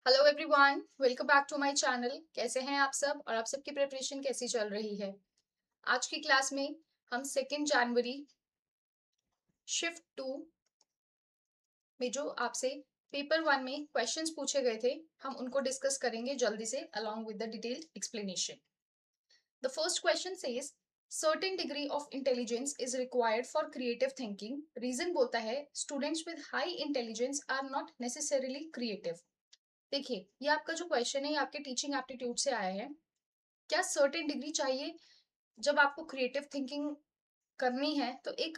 Hello everyone, welcome back to my channel. कैसे हैं आप सब और आप सबकी प्रिपरेशन कैसी चल रही है? आज की क्लास में हम 2 जनवरी शिफ्ट 2 में जो आपसे पेपर 1 में क्वेश्चंस पूछे गए थे, हम उनको डिस्कस करेंगे जल्दी से along with the detailed explanation. The first question says certain degree of intelligence is required for creative thinking. Reason बोलता है students with high intelligence are not necessarily creative. देखिए, ये आपका जो क्वेश्चन है ये आपके टीचिंग एप्टीट्यूड से आया है। क्या सर्टेन डिग्री चाहिए जब आपको क्रिएटिव थिंकिंग करनी है? तो एक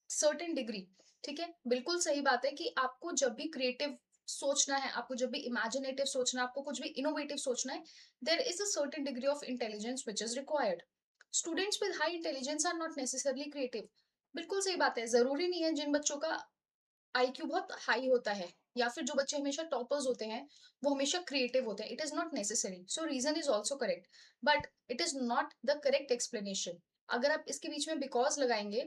सर्टेन डिग्री, ठीक है, बिल्कुल सही बात है कि आपको जब भी क्रिएटिव सोचना है, आपको जब भी इमेजिनेटिव सोचना है, आपको कुछ भी इनोवेटिव सोचना है, there is a certain degree of intelligence which is required. Students with high intelligence are not necessarily creative. बिल्कुल सही बात है, जरूरी नहीं है जिन बच्चों का आईक्यू बहुत हाई होता है या फिर जो बच्चे हमेशा टॉपर्स होते हैं वो हमेशा क्रिएटिव होते हैं। It is not necessary, so reason is also correct, but it is not the correct explanation. अगर आप इसके बीच में बिकॉज लगाएंगे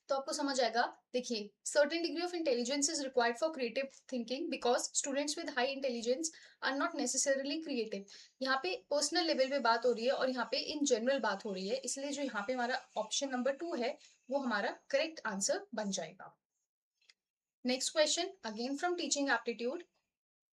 तो आपको समझ आएगा। देखिए, certain degree of intelligence is required for creative thinking because students with high intelligence are not necessarily creative. यहाँ पे पर्सनल लेवल पे बात हो रही है और यहाँ पे इन जनरल बात हो रही है, इसलिए जो यहाँ पे हमारा ऑप्शन नंबर 2 है वो हमारा करेक्ट आंसर बन जाएगा। Next question again from teaching aptitude.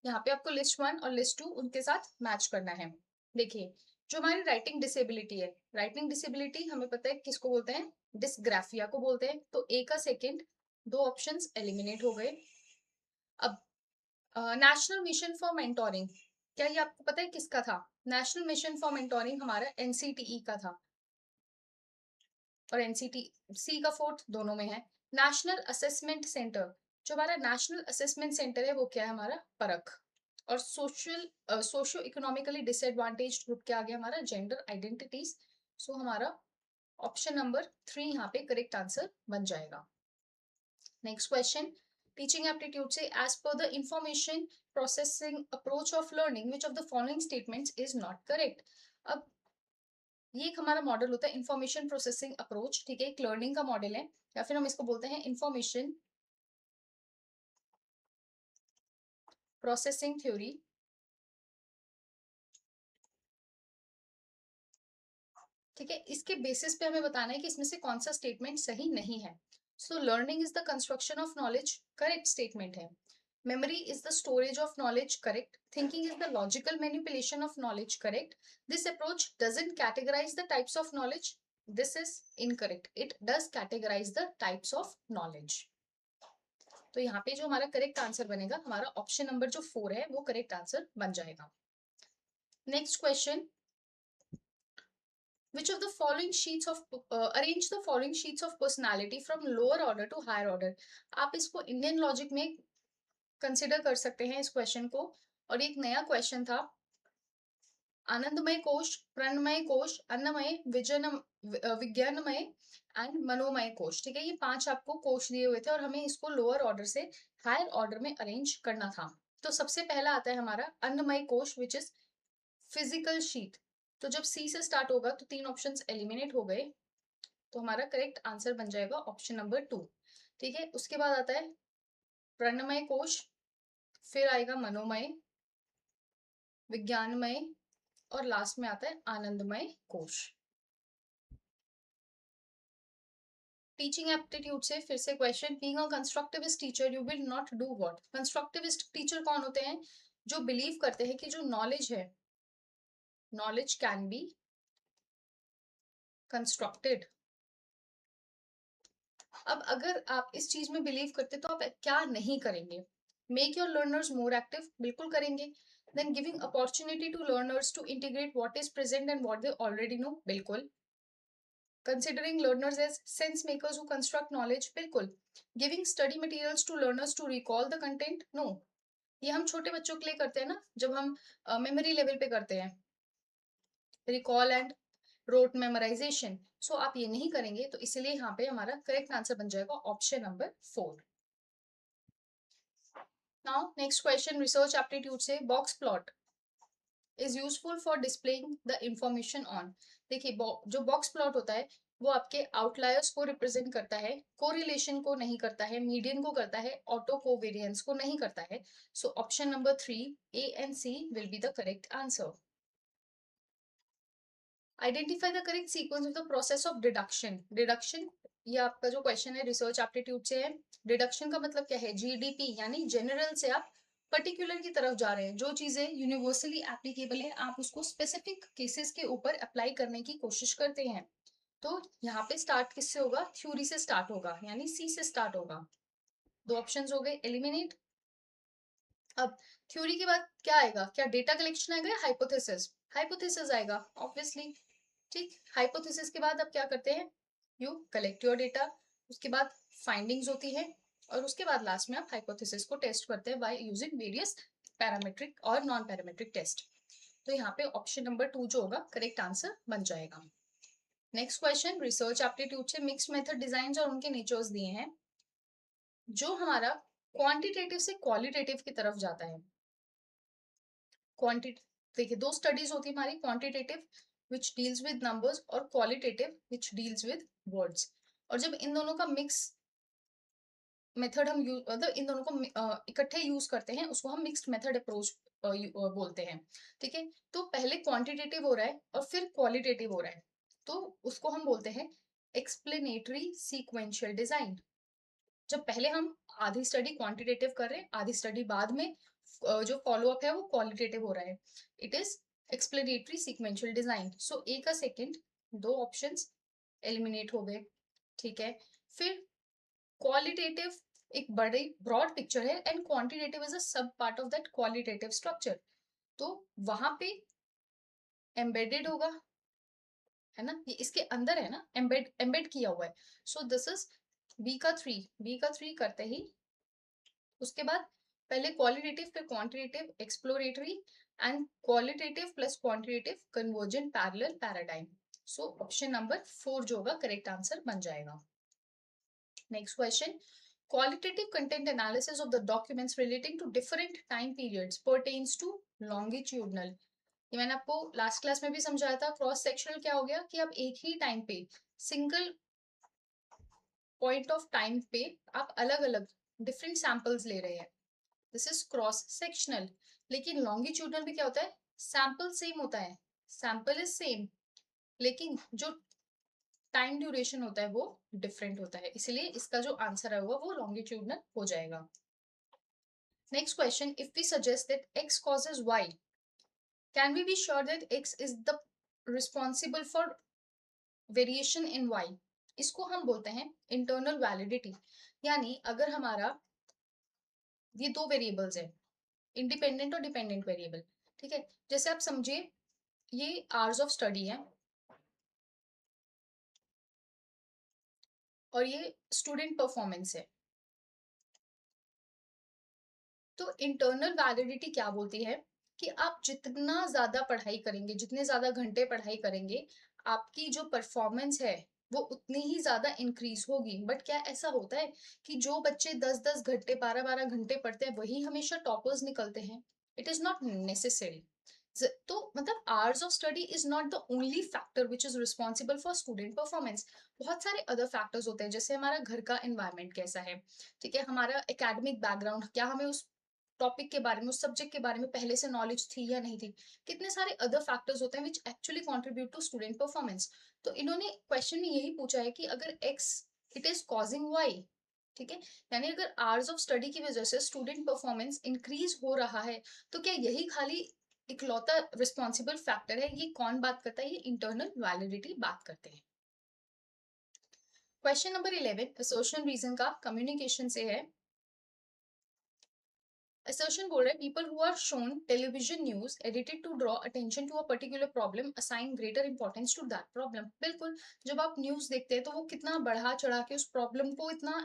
यहाँ पे आपको लिस्ट 1 और लिस्ट 2 उनके साथ मैच करना है। देखिए, जो हमारी राइटिंग डिसेबिलिटी है, राइटिंग डिसेबिलिटी हमें पता है किसको बोलते हैं, डिस्ग्राफिया को बोलते हैं। तो ए का सेकंड दो ऑप्शंस एलिमिनेट हो गए। अब नेशनल मिशन फॉर मेंटोरिंग, क्या ये आपको पता है किसका था? नेशनल मिशन फॉर मेंटोरिंग हमारा एनसीटीई का था और एनसीटी सी का फोर्थ दोनों में है। नेशनल असेसमेंट सेंटर, जो हमारा नेशनल असेसमेंट सेंटर है वो क्या है? हमारा परख। और सोशियो इकोनॉमिकली डिसएडवांटेज ग्रुप क्या आ गया? हमारा जेंडर आइडेंटिटीज। सो हमारा ऑप्शन नंबर 3 यहाँ पे करेक्ट आंसर बन जाएगा। नेक्स्ट क्वेश्चन टीचिंग एप्टीट्यूड से as per the information processing approach of learning which of the following statements is not correct. अब ये एक हमारा मॉडल होता है इंफॉर्मेशन प्रोसेसिंग अप्रोच, ठीक है, एक लर्निंग का मॉडल है या फिर हम इसको बोलते हैं इंफॉर्मेशन प्रोसेसिंग थ्योरी। ठीक है, इसके बेसिस पे हमें बताना है कि इसमें से कौन सा स्टेटमेंट सही नहीं है। So learning is the construction of knowledge, correct statement है। Memory is the storage of knowledge, correct. Thinking is the logical manipulation of knowledge, correct. This approach doesn't categorise the types of knowledge, this is incorrect. It does categorise the types of knowledge. तो यहाँ पे जो हमारा correct answer बनेगा, हमारा option number जो 4 है वो करेक्ट आंसर बन जाएगा। Next question, which of the following sheets of arrange the following sheets of personality from lower order to higher order। आप इसको इंडियन लॉजिक में कंसिडर कर सकते हैं इस क्वेश्चन को। और एक नया क्वेश्चन था, आनंदमय कोश, प्रणमय कोश, अन्नमय, विज्ञानमय एंड मनोमय कोश। ठीक है, ये 5 आपको कोश दिए हुए थे और हमें इसको लोअर ऑर्डर से हायर ऑर्डर में अरेंज करना था। तो सबसे पहला आता है हमारा अन्नमय कोश विच इज फिजिकल शीट। तो जब सी से स्टार्ट होगा तो 3 ऑप्शंस एलिमिनेट हो गए, तो हमारा करेक्ट आंसर बन जाएगा ऑप्शन नंबर 2। ठीक है, उसके बाद आता है प्रणमय कोश, फिर आएगा मनोमय, विज्ञानमय और लास्ट में आता है आनंदमय कोश। टीचिंग एप्टीट्यूड से फिर से question, being a constructivist teacher you will not do what. Constructivist teacher कौन होते हैं? जो बिलीव करते हैं कि जो नॉलेज है, नॉलेज कैन बी कंस्ट्रक्टेड। अब अगर आप इस चीज में बिलीव करते तो आप क्या नहीं करेंगे? Make your learners more active, बिल्कुल करेंगे। Then giving opportunity to learners to integrate what is present and what they already know, बिल्कुल। Considering learners as sense makers who construct knowledge, बिल्कुल। Giving study materials to learners to recall the content, no. ये हम छोटे बच्चों के लिए करते हैं ना, जब हम मेमोरी लेवल पे करते हैं, रिकॉल एंड रोट मेमोराइजेशन। सो आप ये नहीं करेंगे, तो इसलिए यहाँ पे हमारा करेक्ट आंसर बन जाएगा option number 4। Now next question research aptitude से, box plot is useful for displaying the information on. देखिए, जो बॉक्स प्लॉट होता है वो आपके आउटलायर्स को रिप्रेजेंट करता है, कोरिलेशन को नहीं करता है, मीडियन को करता है, ऑटो कोवेरियंस को नहीं करता है. So option number 3 A and C will be the correct answer. Identify the correct sequence of the process of deduction. Deduction, ये आपका जो क्वेश्चन है रिसर्च एप्टीट्यूड से है. डिडक्शन का मतलब क्या है? जीडीपी, यानी जनरल से आप पर्टिकुलर की तरफ जा रहे हैं. जो चीजें यूनिवर्सली एप्लीकेबल है आप उसको स्पेसिफिक केसेस के ऊपर अप्लाई करने की कोशिश करते हैं. तो यहाँ पे स्टार्ट किससे होगा? थ्योरी से स्टार्ट होगा, यानी सी से स्टार्ट होगा. दो ऑप्शंस हो गए, एलिमिनेट. अब थ्योरी के बाद क्या आएगा? क्या डेटा कलेक्शन आएगा या हाइपोथेसिस? हाइपोथेसिस आएगा ऑब्वियसली. ठीक, हाइपोथेसिस के बाद आप क्या करते हैं? You collect your data. उसके बाद फाइंडिंग्स होती है और उसके बाद लास्ट में आप हाइपोथेसिस को टेस्ट करते हैं बाय यूजिंग वेरियस पैरामेट्रिक और नॉन पैरामेट्रिक टेस्ट. तो यहाँ पे ऑप्शन नंबर 2 जो होगा करेक्ट आंसर बन जाएगा. नेक्स्ट क्वेश्चन, रिसर्च एप्टीट्यूड से मिक्स्ड मेथड डिजाइन और उनके नेचर्स दिए हैं. जो हमारा क्वांटिटेटिव से क्वालिटेटिव की तरफ जाता है. क्वांटिटी, देखिए दो स्टडीज होती है हमारी, quantitative which deals with numbers और qualitative which deals with words. और जब इन दोनों का मिक्स मेथड हम यूज, मतलब इन दोनों को इकट्ठे यूज करते हैं, उसको हम मिक्स्ड मेथड अप्रोच बोलते हैं. ठीक है, तो पहले क्वांटिटेटिव हो रहा है और फिर क्वालिटेटिव हो रहा है, तो उसको हम बोलते हैं एक्सप्लेनेटरी सीक्वेंशियल डिजाइन. जब पहले हम आधी स्टडी क्वांटिटेटिव कर रहे हैं, आधी स्टडी बाद में जो फॉलो अप है वो क्वालिटेटिव हो रहा है. It is explanatory sequential design. So A का सेकंड, दो ऑप्शंस एलिमिनेट हो गए. ठीक है, फिर क्वालिटेटिव एक बड़ी ब्रॉड पिक्चर है एंड क्वांटिटेटिव इज अ सब part of that qualitative structure. तो वहां पे एम्बेडेड होगा, है ना, ये इसके अंदर है ना, एम्बेड एम्बेड किया हुआ है. सो दिस इज बी का थ्री करते ही उसके बाद पहले क्वालिटेटिव फिर quantitative exploratory and qualitative plus quantitative convergent parallel paradigm. So option number 4 जो होगा करेक्ट आंसर बन जाएगा. Next question, qualitative content analysis of the documents relating to different time periods pertains to longitudinal. ये मैंने आपको last class में भी समझाया था. क्रॉस सेक्शनल क्या हो गया कि आप एक ही टाइम पे, सिंगल पॉइंट ऑफ टाइम पे आप अलग अलग डिफरेंट सैंपल्स ले रहे हैं. This is cross sectional. लेकिन लॉन्गिट्यूडनल भी क्या होता है? सैंपल सेम होता है, सैंपल इज सेम, लेकिन जो टाइम ड्यूरेशन होता है वो डिफरेंट होता है, इसलिए इसका जो आंसर है वो लॉन्गिट्यूडनल हो जाएगा. Next question, if we suggest that x causes y, can we be sure that x is the responsible for variation in y? इसको हम बोलते हैं इंटरनल वैलिडिटी. यानी अगर हमारा ये दो वेरिएबल्स है, इंडिपेंडेंट और डिपेंडेंट वेरिएबल, ठीक है, जैसे आप समझिए ये आवर्स ऑफ स्टडी है और ये स्टूडेंट परफॉर्मेंस है. तो इंटरनल वैलिडिटी क्या बोलती है कि आप जितना ज्यादा पढ़ाई करेंगे, जितने ज्यादा घंटे पढ़ाई करेंगे, आपकी जो परफॉर्मेंस है वो उतनी ही ज्यादा इंक्रीज होगी. बट क्या ऐसा होता है कि जो बच्चे 10-10 घंटे 12-12 घंटे पढ़ते हैं वही हमेशा टॉपर्स निकलते हैं? It is not necessary. तो मतलब hours of study is not the only factor which is responsible for student performance. बहुत सारे अदर फैक्टर्स होते हैं, जैसे हमारा घर का एनवायरनमेंट कैसा है, ठीक है, हमारा एकेडमिक बैकग्राउंड, क्या हमें उस टॉपिक के बारे में, उस सब्जेक्ट के बारे में पहले से नॉलेज थी या नहीं थी. कितने सारे अदर फैक्टर्स होते हैं which actually contribute to student performance. तो इन्होंने क्वेश्चन में यही पूछा है कि अगर X it is causing Y, ठीक है, यानी अगर आवर्स ऑफ स्टडी की वजह से स्टूडेंट परफॉर्मेंस इंक्रीज हो रहा है, तो क्या यही खाली इकलौता रिस्पॉन्सिबल फैक्टर है? ये कौन बात करता है? ये इंटरनल वैलिडिटी बात करते हैं. क्वेश्चन नंबर 11 असर्शन रीजन का कम्युनिकेशन से है. Assertion बोल रहा है people who are shown television news edited to draw attention to a particular problem assign greater importance to that problem. बिल्कुल, जब आप न्यूज देखते हैं तो वो कितना बढ़ा चढ़ा के उस प्रॉब्लम को इतना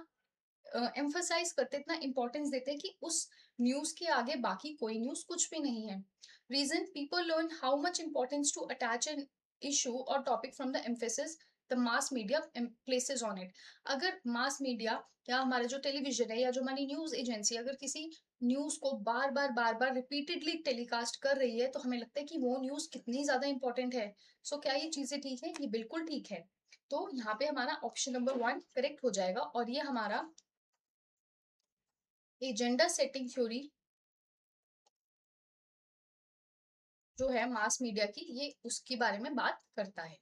एम्फसाइज करते, इतना इंपॉर्टेंस देते हैं कि उस न्यूज के आगे बाकी कोई न्यूज कुछ भी नहीं है. Reason, people learn how much importance to attach an issue और topic from the emphasis the mass media places on it. अगर मास मीडिया या हमारा जो टेलीविजन है या जो हमारी न्यूज एजेंसी अगर किसी न्यूज को बार बार रिपीटेडली टेलीकास्ट कर रही है, तो हमें लगता है कि वो न्यूज कितनी ज्यादा इंपॉर्टेंट है. सो क्या ये चीजें ठीक है? ये बिल्कुल ठीक है. तो यहाँ पे हमारा ऑप्शन नंबर 1 करेक्ट हो जाएगा। और ये हमारा एजेंडा सेटिंग थ्योरी जो है मास मीडिया की, ये उसके बारे में बात करता है।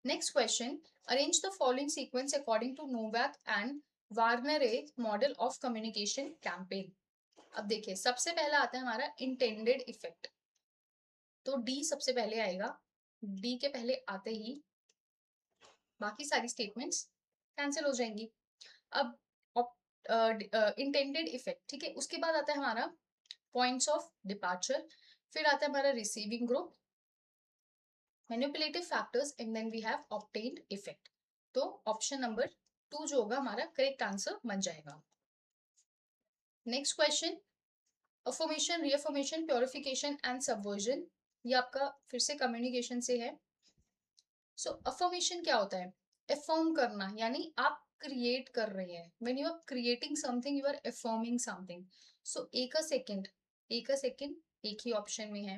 Next question, arrange the following sequence according to Nowak and Warneryd model of communication campaign. अब देखिए, सबसे पहला आता है हमारा इंटेंडेड इफेक्ट, तो डी सबसे पहले आएगा। डी के पहले आते ही बाकी सारी स्टेटमेंट्स कैंसिल हो जाएंगी। अब इंटेंडेड इफेक्ट, ठीक है, उसके बाद आता है हमारा पॉइंट्स ऑफ डिपार्चर, फिर आता है हमारा receiving group, manipulative factors and then we have obtained effect. तो ऑप्शन नंबर 2 जो होगा हमारा करेक्ट आंसर बन जाएगा। Next question, affirmation, reaffirmation, purification and subversion, ये आपका फिर से कम्युनिकेशन से है। सो अफर्मेशन क्या होता है? अफर्म करना, यानी आप क्रिएट कर रहे हैं। When you are creating something, you are affirming something. So एक सेकेंड, एक ही ऑप्शन में है।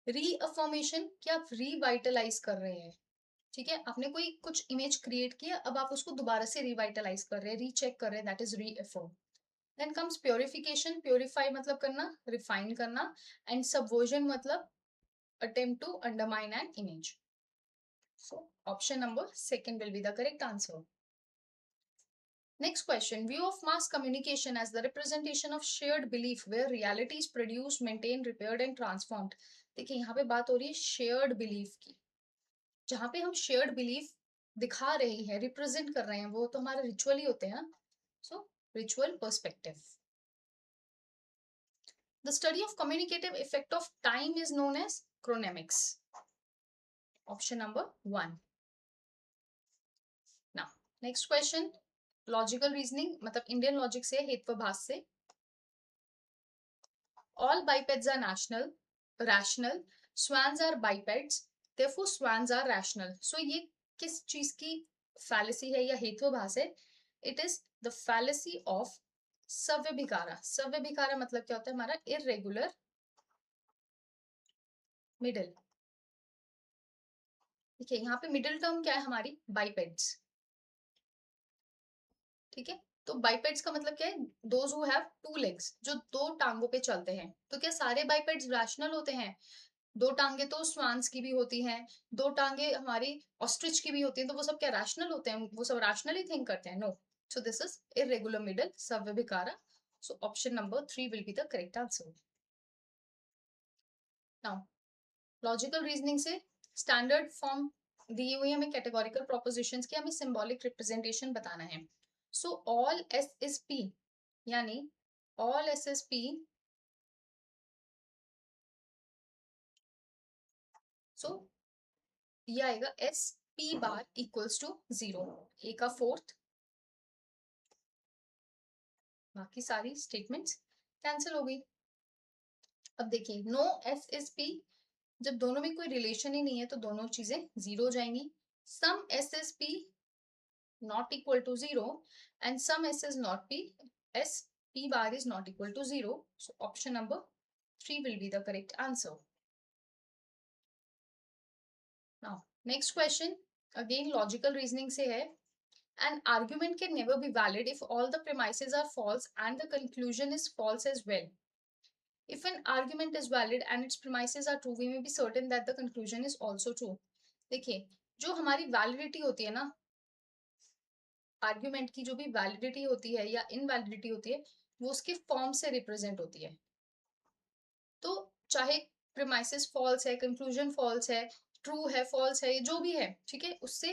रीअफर्मेशन, क्या आप रिवाइटलाइज कर रहे हैं, ठीक है, आपने कोई कुछ इमेज क्रिएट किया, अब आप उसको दोबारा से रिवाइटलाइज कर रहे हैं, रीचेक कर रहे हैं, that is reaffirm. Then comes purification, purify मतलब करना, रिफाइन करना, एंड सबवर्जन मतलब attempt to undermine an image. So option number 2 will be the correct answer. Next question, view of mass communication as the representation of shared belief where reality is produced, maintained, repaired and transformed. देखिए यहाँ पे बात हो रही है shared belief की, जहाँ पे हम शेयर्ड बिलीफ दिखा रहे हैं, रिप्रेजेंट कर रहे हैं, वो तो हमारे रिचुअल ही होते हैं ना। So ritual perspective, the study of communicative effect of time is known as chronemics. Option number 1. Now next question, logical reasoning, मतलब इंडियन लॉजिक से, हेत्वाभास से। All bipeds are rational, swans are bipeds, therefore swans are rational. So ये किस चीज की fallacy है या हेत्वाभास है? It is the fallacy of savyabhichara. सव्यभिकारा मतलब क्या होता है? हमारा इररेगुलर मिडल। ठीक है, यहाँ पे मिडिल टर्म क्या है हमारी? बाइपेड्स। ठीक है, तो बाइपेड्स का मतलब क्या है? Those who have two legs, जो दो टांगों पे चलते हैं। तो क्या सारे बाइपेड्स रैशनल होते हैं? दो टांगे तो स्वान्स की भी होती हैं, दो टांगे हमारी ऑस्ट्रिच की भी होती हैं, तो वो सब क्या रैशनल होते हैं? वो सब रैशनली थिंक करते हैं? No. So this is irregular middle, savyabhichara. So option number 3 will be the correct answer. Now logical reasoning से स्टैंडर्ड फॉर्म दी हुई हमें कैटेगोरिकल प्रोपोजिशंस की, हमें सिंबॉलिक रिप्रेजेंटेशन बताना है। So all S S P, यानी all S S P, so ये आएगा S P bar equals to 0, A का फोर्थ, बाकी सारी स्टेटमेंट्स कैंसिल हो गई। अब देखिए, नो एस एस पी, जब दोनों में कोई रिलेशन ही नहीं है तो दोनों चीजें 0 हो जाएंगी। Some S S P not equal to 0 and some s is not p, s p bar is not equal to 0. So option number 3 will be the correct answer. Now next question, again logical reasoning से है, an argument can never be valid if all the premises are false and the conclusion is false as well. If an argument is valid and its premises are true, we may be certain that the conclusion is also true. देखिए, जो हमारी validity होती है ना, argument की जो भी validity होती है या इनवैलिडिटी होती है, वो उसके फॉर्म से रिप्रेजेंट होती है। तो चाहे प्रीमाइसेस फॉल्स है, कंक्लूजन फॉल्स है, ट्रू है, फॉल्स है, जो भी है, ठीक है, उससे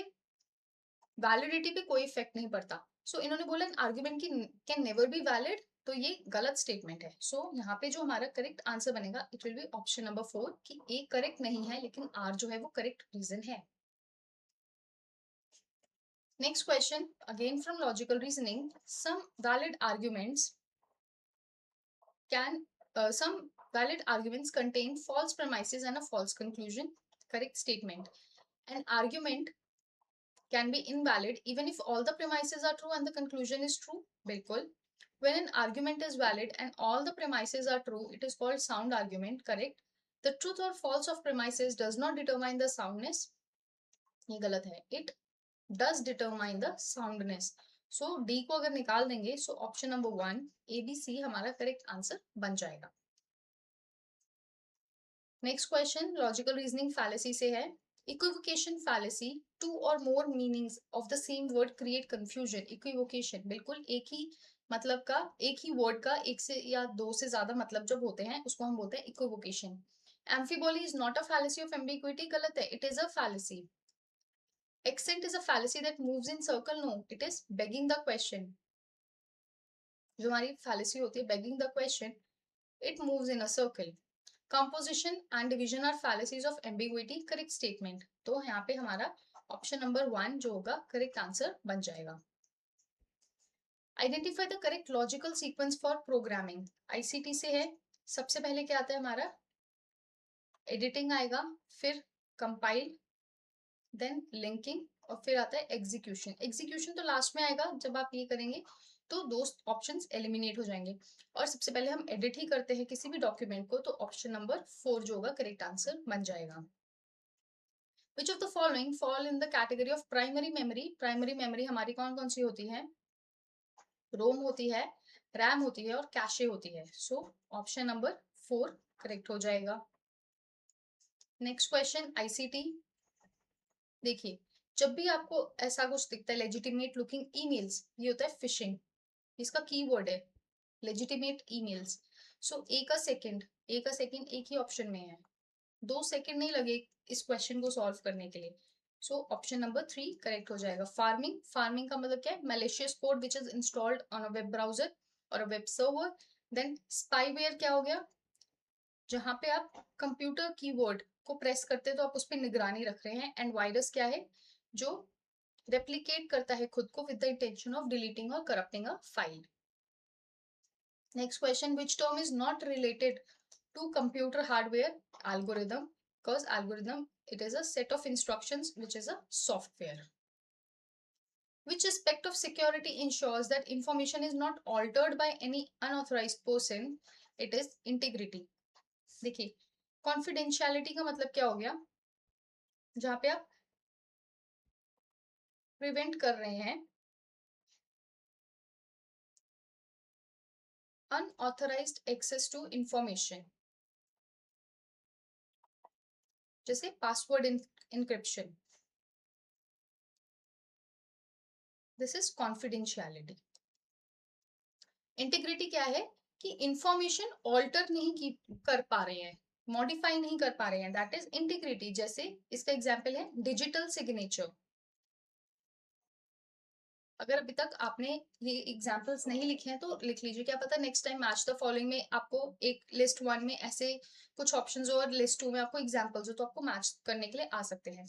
वैलिडिटी पे कोई इफेक्ट नहीं पड़ता। सो इन्होंने बोला आर्ग्यूमेंट की कैन नेवर बी वैलिड, तो ये गलत स्टेटमेंट है। सो यहाँ पे जो हमारा करेक्ट आंसर बनेगा, it will be option number 4, कि ए करेक्ट नहीं है लेकिन आर जो है वो करेक्ट रीजन है। Next question, again from logical reasoning, some valid arguments contain false premises and a false conclusion. Correct statement. An argument can be invalid even if all the premises are true and the conclusion is true. Bilkul. When an argument is valid and all the premises are true, it is called sound argument. Correct. The truth or false of premises does not determine the soundness. ये गलत है। It does determine the soundness. So D को अगर निकाल देंगे so option number 1 A B C हमारा correct answer बन जाएगा। Next question logical reasoning fallacy से है। इक्विवोकेशन फैलेसी, टू और more meanings of the same word create confusion. Equivocation बिल्कुल एक ही मतलब का, एक ही वर्ड का एक से या दो से ज्यादा मतलब जब होते हैं उसको हम बोलते हैं equivocation. Amphiboly is not a fallacy of ambiguity, गलत है, it is a fallacy. Accent is a fallacy that moves in circle, no, it is begging the question. जो हमारी फैलेसी होती है begging the question, it moves in a circle. Composition and division are fallacies of ambiguity, correct statement। तो यहाँ पे हमारा option number 1 जो होगा करेक्ट आंसर बन जाएगा। Identify the correct logical sequence for programming, ICT से है। सबसे पहले क्या आता है हमारा, एडिटिंग आएगा, फिर कंपाइल, देन लिंकिंग, और फिर आता है एग्जीक्यूशन। एग्जीक्यूशन तो लास्ट में आएगा, जब आप ये करेंगे तो दो ऑप्शंस एलिमिनेट हो जाएंगे। और सबसे पहले हम एडिट ही करते हैं किसी भी डॉक्यूमेंट को, तो ऑप्शन नंबर 4 जो होगा करेक्ट आंसर बन जाएगा। Which of the following fall in the category of primary memory? Primary memory हमारी कौन कौन सी होती है, रोम होती है, रैम होती है और कैशे होती है। सो ऑप्शन नंबर 4 करेक्ट हो जाएगा। Next question ICT. देखिए, जब भी आपको ऐसा कुछ दिखता है लेजिटिमेट लुकिंग ईमेल्स, ये होता है फिशिंग। इसका कीवर्ड है लेजिटिमेट ईमेल्स। सो ए का सेकंड एक ही ऑप्शन में है, 2 सेकंड नहीं लगे इस क्वेश्चन को सॉल्व करने के लिए। सो ऑप्शन नंबर 3 करेक्ट हो जाएगा। फार्मिंग, फार्मिंग का मतलब क्या है, malicious code which is installed on a web browser और a web server. Then spyware क्या हो गया, जहां पे आप कंप्यूटर कीवर्ड को प्रेस करते हैं तो आप उस पर निगरानी रख रहे हैं। एंड वायरस क्या है, जो रेप्लिकेट करता है खुद को with the intention of deleting और corrupting a file. Next question, which term is not related to computer hardware? Algorithm, because algorithm it is a set of instructions which is a software. Which aspect of security ensures that information is not altered by any unauthorized person? It is integrity। देखिए, confidentiality का मतलब क्या हो गया, जहां पे आप prevent कर रहे हैं unauthorized access to information, जैसे password encryption, this is confidentiality. Integrity क्या है कि इंफॉर्मेशन ऑल्टर नहीं की कर पा रहे हैं, मॉडिफाई नहीं कर पा रहे हैं, दैट इज इंटीग्रिटी। जैसे इसका एग्जांपल है डिजिटल सिग्नेचर। अगर अभी तक आपने ये एग्जांपल्स नहीं लिखे हैं तो लिख लीजिए, क्या पता next time match the following में आपको एक लिस्ट 1 में ऐसे कुछ ऑप्शंस हो और लिस्ट 2 में आपको एग्जांपल्स हो, तो आपको मैच करने के लिए आ सकते हैं।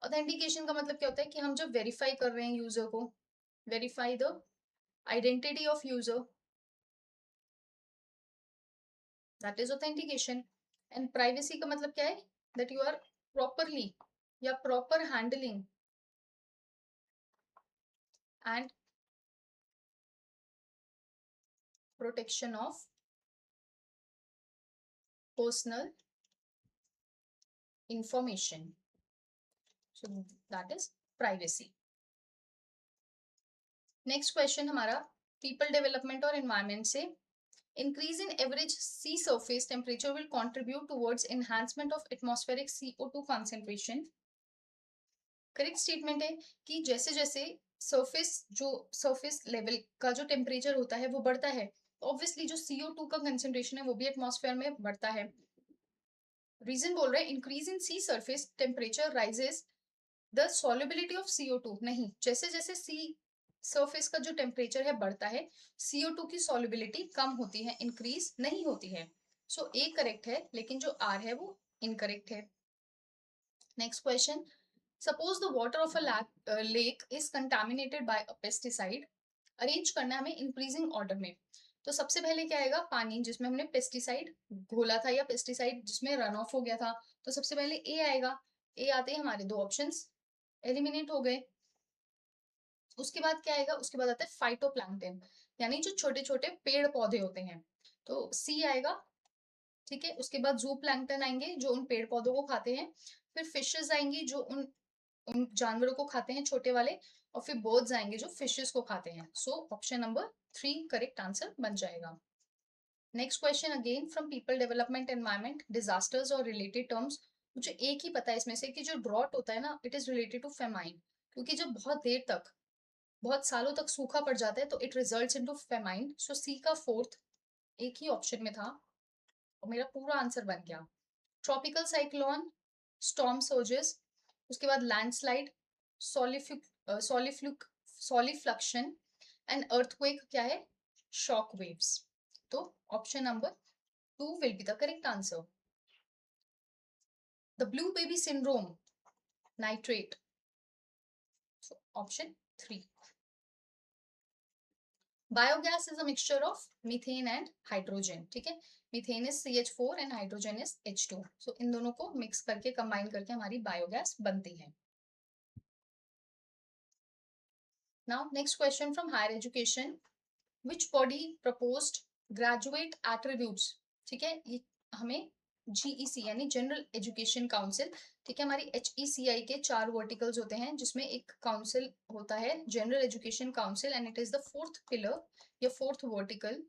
ऑथेंटिकेशन का मतलब क्या होता है कि हम जब वेरीफाई कर रहे हैं यूजर को, verify the identity of user, that is authentication. And privacy का मतलब क्या है, दैट यू आर प्रॉपरली या proper handling and protection of personal information, so that is privacy. Next question हमारा पीपल डेवलपमेंट और एनवायरमेंट से। Increase in average sea surface temperature will contribute towards enhancement of atmospheric CO2 concentration। Correct statement है कि जैसे जैसे surface level का जो temperature होता है वो बढ़ता है, ऑब्वियसली जो CO2 का कंसेंट्रेशन है वो भी एटमॉस्फेयर में बढ़ता है। रीजन बोल रहे हैं increase in sea surface temperature raises the solubility of CO2, नहीं, जैसे जैसे सी सरफेस का जो टेम्परेचर है बढ़ता है, CO2 की सॉल्युबिलिटी कम होती है, इंक्रीज नहीं होती है। सो ए करेक्ट है, लेकिन जो आर है वो इनकरेक्ट है। Next question, suppose the water of a lake is contaminated by a pesticide. Arrange करना है हमें इंक्रीजिंग ऑर्डर में। तो सबसे पहले क्या आएगा, पानी जिसमें हमने पेस्टिसाइड घोला था या पेस्टिसाइड जिसमें रन ऑफ हो गया था, तो सबसे पहले ए आएगा। ए आते ही हमारे दो ऑप्शंस एलिमिनेट हो गए। उसके बाद क्या आएगा, उसके बाद आता है फाइटोप्लैंक्टन, यानी जो छोटे छोटे पेड़ पौधे होते हैं, तो सी आएगा। ठीक है, उसके बाद जू प्लैंक्टन आएंगे जो उन पेड़ पौधों को खाते हैं। फिर फिशेस आएंगी जो उन उन जानवरों को खाते हैं छोटे वाले, और फिर बर्ड्स आएंगे जो फिशेस को खाते हैं। सो ऑप्शन नंबर 3 करेक्ट आंसर बन जाएगा। Next question again from people development environment, disasters और रिलेटेड टर्म्स। मुझे एक ही पता है इसमें से कि जो ड्रॉट होता है ना, it is related to famine, क्योंकि जब बहुत देर तक, बहुत सालों तक सूखा पड़ जाता है तो इट रिजल्ट्स इनटू फेमाइन। सो सी का फोर्थ एक ही ऑप्शन में था और मेरा पूरा आंसर बन गया। ट्रॉपिकल साइक्लोन, स्टॉर्म सर्जेस, उसके बाद लैंडस्लाइड, सॉलिफ्लुक सॉलिफ्लक्शन एंड अर्थक्वेक क्या है, शॉक वेव्स। तो option number 2 will be the correct answer. The blue baby syndrome, nitrate. So option 3. Biogas is a mixture of methane and hydrogen. ठीक है, methane is CH4 and hydrogen is H2. So इन दोनों को mix करके combine करके हमारी biogas बनती है। Now next question from higher education. Which body proposed graduate attributes? ठीक है, ये हमें GEC यानी जनरल एजुकेशन काउंसिल, ठीक है, हमारी HECI के 4 वर्टिकल्स होते हैं जिसमें एक काउंसिल होता है general education council, and it is the fourth pillar या फोर्थ वर्टिकल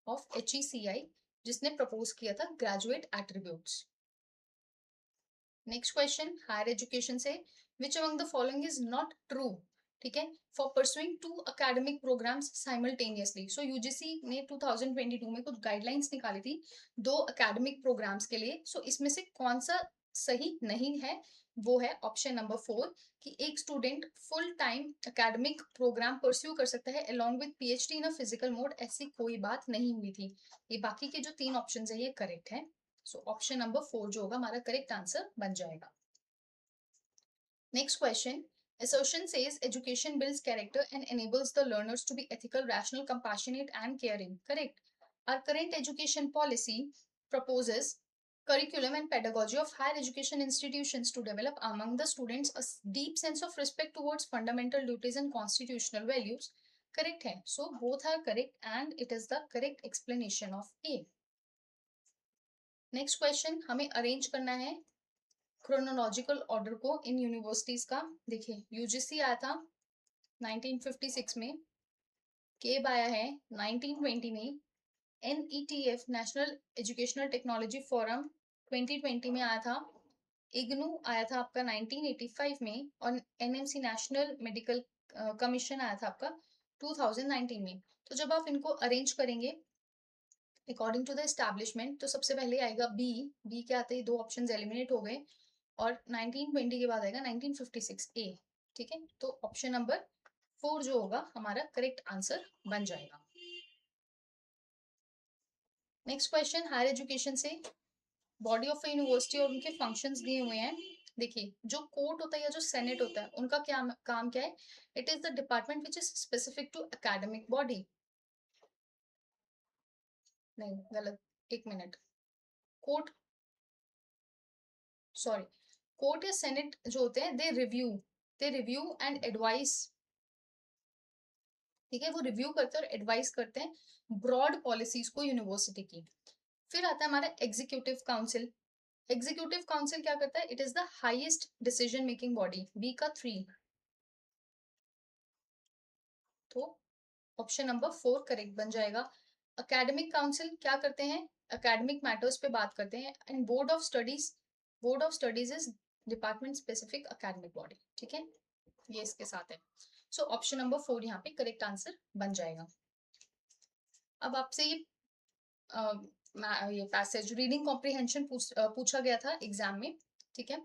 ऑफ HECI जिसने प्रपोज किया था graduate attributes. Next question higher education से, which among the following is not true? ठीक है, for pursuing 2 academic programmes simultaneously. So UGC ने 2022 में कुछ गाइडलाइंस निकाली थी 2 अकेडमिक प्रोग्राम्स के लिए। सो इसमें से कौन सा सही नहीं है, वो है ऑप्शन नंबर 4 कि एक student full time academic program pursue कर सकता है along with PhD in a physical mode, ऐसी कोई बात नहीं हुई थी। ये बाकी के जो 3 ऑप्शन है ये करेक्ट है। सो ऑप्शन नंबर 4 जो होगा हमारा करेक्ट आंसर बन जाएगा। Next question, assertion says education builds character and enables the learners to be ethical, rational, compassionate and caring. Correct. Our current education policy proposes curriculum and pedagogy of higher education institutions to develop among the students a deep sense of respect towards fundamental duties and constitutional values. Correct है, so both are correct and it is the correct explanation of A. Next question, हमें arrange करना है chronological order को इन universities का। देखिए UGC आया था 1956 में, केब आया है 1920 में, NETF national educational technology forum 2020 में आया था, इग्नू आया था आपका 1985 में, और NMC नेशनल मेडिकल कमीशन आया था आपका 2019 में। तो जब आप इनको अरेंज करेंगे अकॉर्डिंग टू द एस्टैब्लिशमेंट, तो सबसे पहले आएगा बी के आते ही 2 ऑप्शंस एलिमिनेट हो गए, और 1920 के बाद आएगा 1956 ए। ठीक है, तो ऑप्शन नंबर 4 जो होगा हमारा करेक्ट आंसर बन जाएगा। नेक्स्ट क्वेश्चन हायर एजुकेशन से, बॉडी ऑफ यूनिवर्सिटी और उनके फंक्शंस दिए हुए हैं। देखिए जो कोर्ट होता है या जो सेनेट होता है उनका क्या काम क्या है, it is the department which is specific to academic body. नहीं गलत, 1 मिनट, कोर्ट, सॉरी, कोर्ट या सेनेट जो होते हैं दे रिव्यू एंड एडवाइस। ठीक है, वो रिव्यू करते हैं और एडवाइस करते हैं ब्रॉड पॉलिसीज को यूनिवर्सिटी की। फिर आता है हमारा एग्जीक्यूटिव काउंसिल। एग्जीक्यूटिव काउंसिल क्या करता है, it is the highest decision making body, B का 3। तो ऑप्शन नंबर 4 करेक्ट बन जाएगा। एकेडमिक काउंसिल क्या करते हैं, एकेडमिक मैटर्स पे बात करते हैं, and board of studies is department specific academic body. ठीक है, ये इसके साथ है। सो ऑप्शन नंबर 4 यहाँ पे करेक्ट आंसर बन जाएगा। अब आपसे ये पैसेज रीडिंग कॉम्प्रिहेंशन पूछा गया था एग्जाम में। ठीक है,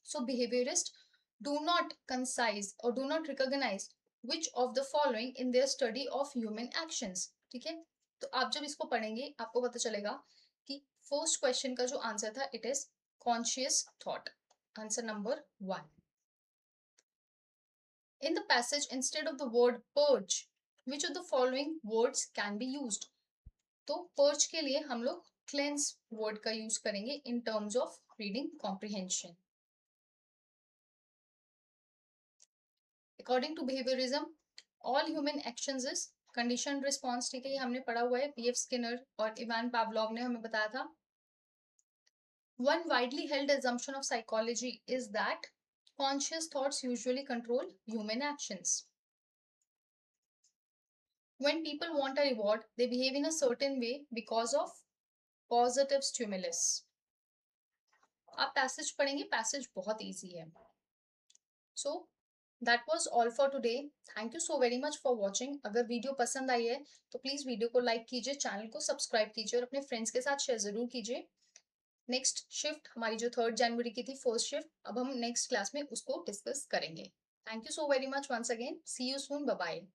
so behaviourist do not concise और do not recognise which of the following in their study of human actions. ठीक है, तो आप जब इसको पढ़ेंगे आपको पता चलेगा कि फर्स्ट क्वेश्चन का जो आंसर था it is conscious thought, answer number 1। In the passage, instead of the word purge, which of the following words can be used? तो purge के लिए हम लोग cleanse word का use करेंगे in terms of reading comprehension. According to behaviorism, all human actions is conditioned response. ठीक है, ये हमने पढ़ा हुआ है, PF Skinner और इवान पावलोव ने हमें बताया था। One widely held assumption of psychology is that Conscious thoughts usually control human actions. When people want a reward, they behave in a certain way because of positive stimulus. आप passage पढ़ेंगे, passage बहुत easy है. So that was all for today. Thank you so very much for watching. अगर video पसंद आई है तो please video को like कीजिए, चैनल को सब्सक्राइब कीजिए और अपने फ्रेंड्स के साथ शेयर जरूर कीजिए. नेक्स्ट शिफ्ट हमारी जो 3 जनवरी की थी, फर्स्ट शिफ्ट, अब हम नेक्स्ट क्लास में उसको डिस्कस करेंगे. Thank you so very much once again. See you soon. Bye bye.